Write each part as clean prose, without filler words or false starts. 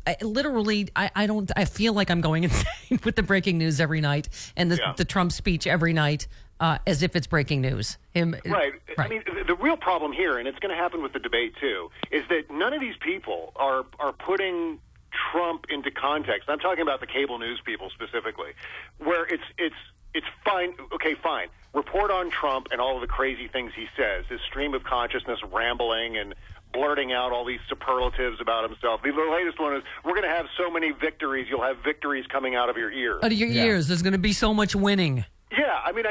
I literally, I feel like I'm going insane with the breaking news every night and the Trump speech every night as if it's breaking news. Right. I mean, the real problem here, and it's going to happen with the debate too, is that none of these people are putting Trump into context. I'm talking about the cable news people specifically, where it's fine. Okay, fine. Report on Trump and all of the crazy things he says, his stream of consciousness rambling and blurting out all these superlatives about himself. The latest one is, we're going to have so many victories, you'll have victories coming out of your ears. Out of your ears. There's going to be so much winning. Yeah, I mean,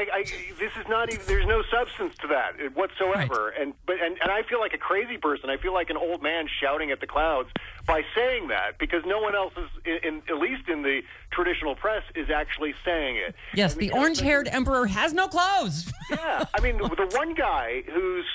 this is not even, there's no substance to that whatsoever. Right. And I feel like a crazy person. I feel like an old man shouting at the clouds by saying that, because no one else is, at least in the traditional press, is actually saying it. Yes, the orange-haired emperor has no clothes. Yeah, I mean, the one guy who's,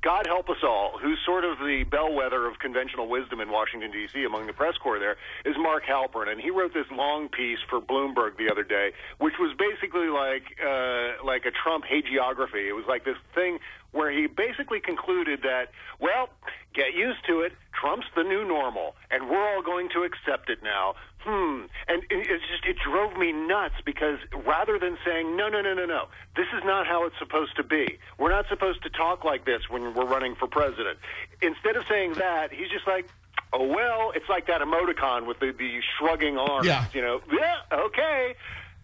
God help us all, who's sort of the bellwether of conventional wisdom in Washington, D.C., among the press corps there, is Mark Halperin. And he wrote this long piece for Bloomberg the other day, which was basically like a Trump hagiography. It was like this thing where he basically concluded that, well, get used to it. Trump's the new normal, and we're all going to accept it now. And it drove me nuts, because rather than saying, no, this is not how it's supposed to be. We're not supposed to talk like this when we're running for president. Instead of saying that, he's just like, oh, well, it's like that emoticon with the shrugging arms, okay.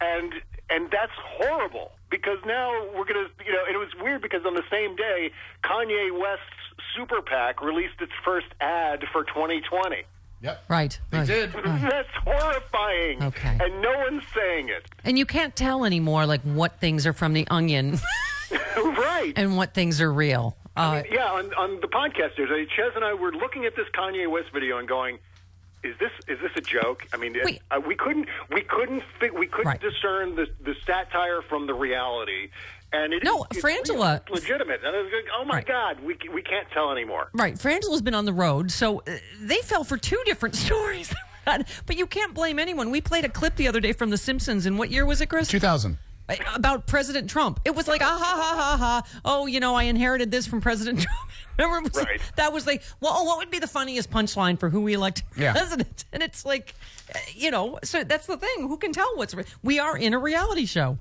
And that's horrible, because now we're going to, and it was weird because on the same day, Kanye West's SuperPAC released its first ad for 2020. Yep. Right. They did. That's horrifying. Okay. And no one's saying it. And you can't tell anymore, like, what things are from the Onion. Right. And what things are real. On the podcast, Ches and I were looking at this Kanye West video and going, is this a joke? I mean, we couldn't right. discern the satire from the reality. And Frangela, it's legitimate. And I was like, oh my God, we can't tell anymore. Right. Frangela's been on the road, so they fell for two different stories. But you can't blame anyone. We played a clip the other day from The Simpsons. In what year was it, Chris? 2000. About President Trump. It was like, ha. Oh, I inherited this from President Trump. Remember? That was like, well, what would be the funniest punchline for who we elected president? And it's like, so that's the thing. Who can tell what's real? We are in a reality show.